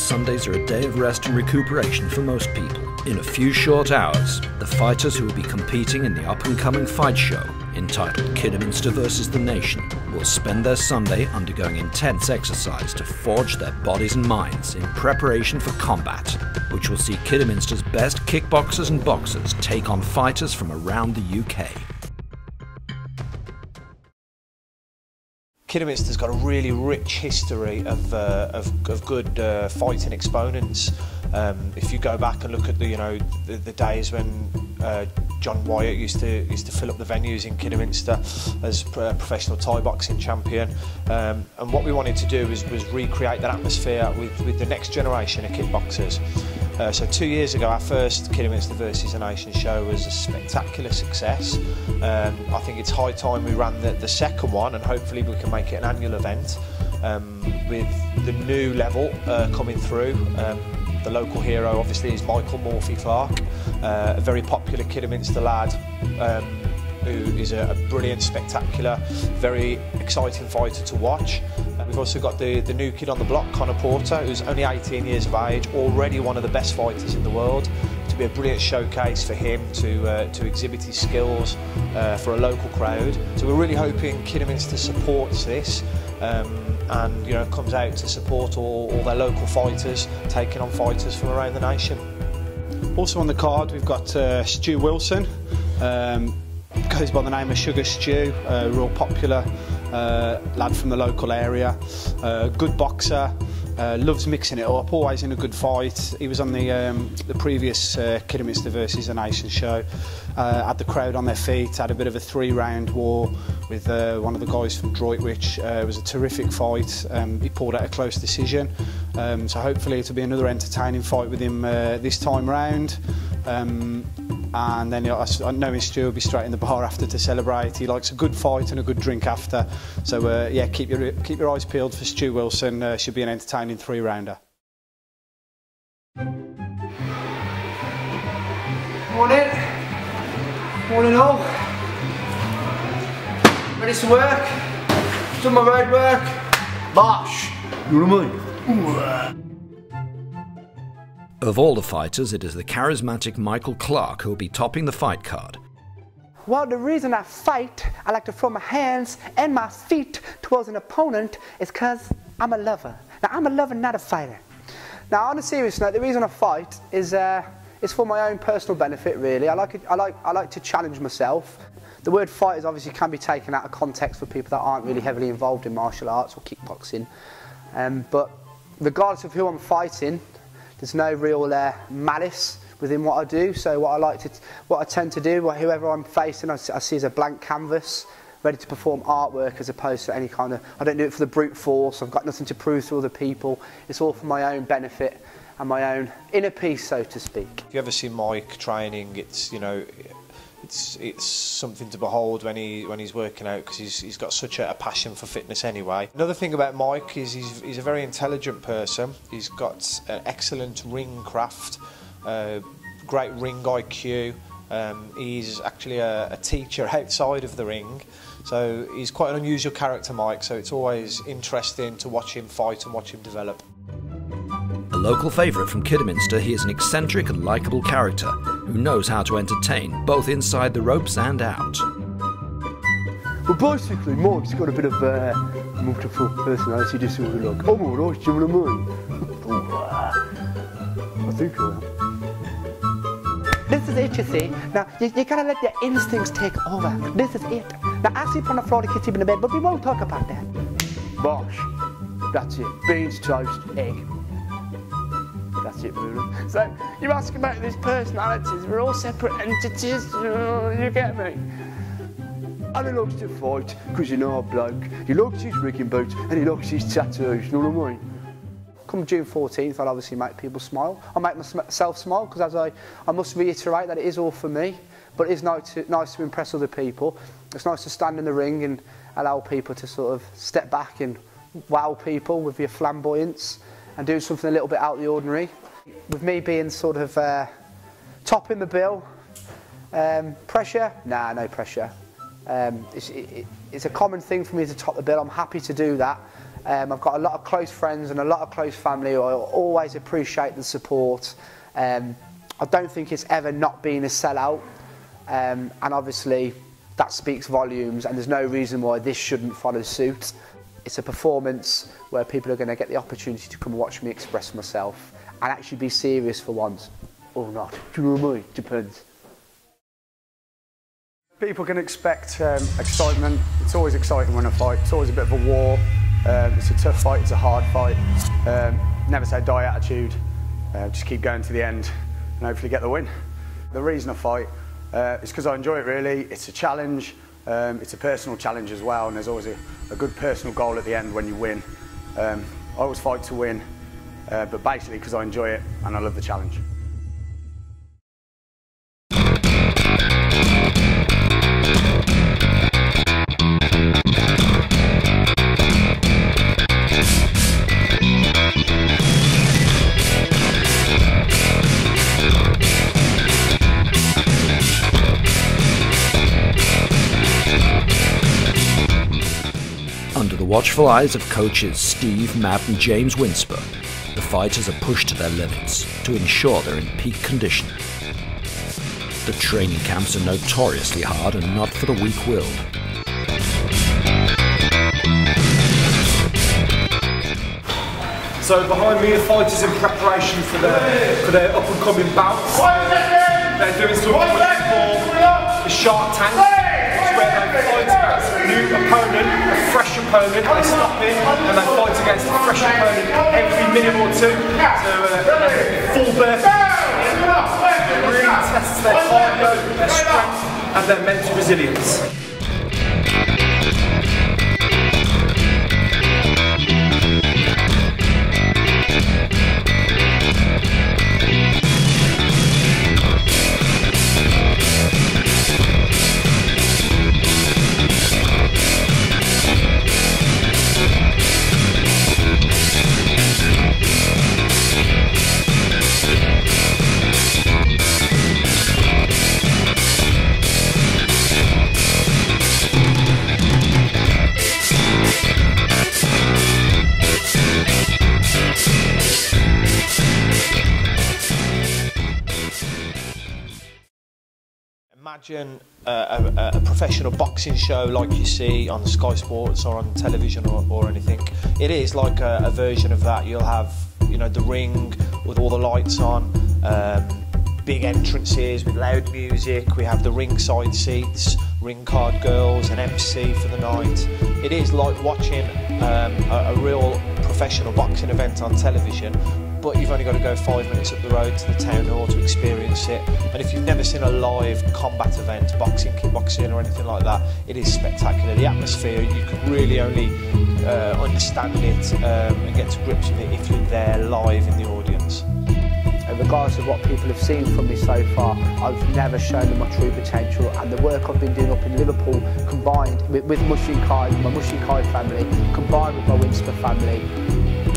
Sundays are a day of rest and recuperation for most people. In a few short hours, the fighters who will be competing in the up-and-coming fight show, entitled Kidderminster vs. the Nation, will spend their Sunday undergoing intense exercise to forge their bodies and minds in preparation for combat, which will see Kidderminster's best kickboxers and boxers take on fighters from around the UK. Kidderminster's got a really rich history of good fighting exponents. If you go back and look at the days when John Wyatt used to fill up the venues in Kidderminster as professional Thai boxing champion, and what we wanted to do was recreate that atmosphere with the next generation of kickboxers. So 2 years ago, our first Kidderminster vs. the Nation show was a spectacular success. I think it's high time we ran the second one, and hopefully we can make it an annual event with the new level coming through. The local hero obviously is Morphy Clarke, a very popular Kidderminster lad who is a brilliant, spectacular, very exciting fighter to watch. We've also got the new kid on the block, Connor Porter, who's only 18 years of age, already one of the best fighters in the world. To be a brilliant showcase for him to exhibit his skills for a local crowd. So we're really hoping Kidderminster supports this and comes out to support all their local fighters taking on fighters from around the nation. Also on the card we've got Stu Wilson. Goes by the name of Sugar Stu, a real popular lad from the local area, good boxer, loves mixing it up, always in a good fight. He was on the previous Kidderminster vs. the Nation show, had the crowd on their feet, had a bit of a 3-round war with one of the guys from Droitwich. It was a terrific fight. He pulled out a close decision, so hopefully it'll be another entertaining fight with him this time round. And then I know Stu will be straight in the bar after to celebrate. He likes a good fight and a good drink after. So yeah, keep your eyes peeled for Stu Wilson. Should be an entertaining 3-rounder. Morning. Morning all. Ready to work. Done my road work. Bosh. You know what I mean? Of all the fighters, it is the charismatic Michael Clarke who will be topping the fight card. Well, the reason I fight, I like to throw my hands and my feet towards an opponent, is because I'm a lover. Now, I'm a lover, not a fighter. Now, on a serious note, the reason I fight is for my own personal benefit, really. I like to challenge myself. The word fighters obviously can be taken out of context for people that aren't really heavily involved in martial arts or kickboxing. But regardless of who I'm fighting, there's no real malice within what I do. So what I tend to do, whoever I'm facing, I see as a blank canvas, ready to perform artwork as opposed to any kind of. I don't do it for the brute force. I've got nothing to prove to other people. It's all for my own benefit and my own inner peace, so to speak. If you ever see Mike training, it's it's something to behold when he's working out, because he's got such a passion for fitness anyway. Another thing about Mike is he's a very intelligent person. He's got an excellent ring craft, great ring IQ. He's actually a teacher outside of the ring, so he's quite an unusual character, Mike, so it's always interesting to watch him fight and watch him develop. A local favourite from Kidderminster, he is an eccentric and likeable character who knows how to entertain, both inside the ropes and out. Well, basically, Mike's got a bit of multiple personality disorder, like, I'm alright, do you know what I mean? I think I am. This is it, you see. Now, you gotta let your instincts take over. This is it. Now, I sleep on the floor, the kids sleep in the bed, but we won't talk about that. Bosh. That's it. Beans, toast, egg. That's it, really. So, you ask about these personalities, we're all separate entities, you get me? And he likes to fight, because he's not a bloke. He likes his rigging boots, and he likes his tattoos, you know what I mean? Come June 14th, I'll obviously make people smile. I'll make myself smile, because as I must reiterate that it is all for me, but it is nice to impress other people. It's nice to stand in the ring and allow people to sort of step back and wow people with your flamboyance and do something a little bit out of the ordinary. With me being sort of topping the bill, pressure? Nah, no pressure. It's a common thing for me to top the bill. I'm happy to do that. I've got a lot of close friends and a lot of close family who I always appreciate the support. I don't think it's ever not been a sellout, and obviously that speaks volumes, and there's no reason why this shouldn't follow suit. It's a performance where people are going to get the opportunity to come and watch me express myself and actually be serious for once. Or not. Do you know what I mean? Depends. People can expect excitement. It's always exciting when I fight. It's always a bit of a war. It's a tough fight, it's a hard fight. Never say die attitude. Just keep going to the end and hopefully get the win. The reason I fight is because I enjoy it really. It's a challenge. It's a personal challenge as well, and there's always a good personal goal at the end when you win. I always fight to win, but basically because I enjoy it and I love the challenge. Under the watchful eyes of coaches Steve, Matt and James Winsper, the fighters are pushed to their limits to ensure they're in peak condition. The training camps are notoriously hard and not for the weak-willed. So behind me are fighters in preparation for their up-and-coming bouts. They're doing something we call the Shark Tank, which is where they fight against a new opponent, a fresh opponent. They stop in and they fight against a fresh opponent every minute or two. So full birth. It really tests their cardio, their strength and their mental resilience. Imagine a professional boxing show like you see on Sky Sports or on television or anything. It is like a version of that. You'll have, you know, the ring with all the lights on, big entrances with loud music. We have the ringside seats, ring card girls, an MC for the night. It is like watching a real professional boxing event on television, but you've only got to go 5 minutes up the road to the town hall to experience it. And if you've never seen a live combat event, boxing, kickboxing or anything like that, it is spectacular. The atmosphere, you can really only understand it and get to grips with it if you're there live in the audience. Regardless of what people have seen from me so far, I've never shown them my true potential, and the work I've been doing up in Liverpool, combined with Mushing Kai, my Mushing Kai family, combined with my Winsper family,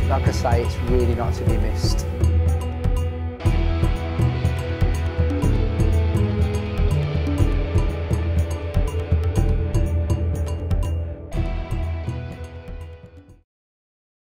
like I say, it's really not to be missed.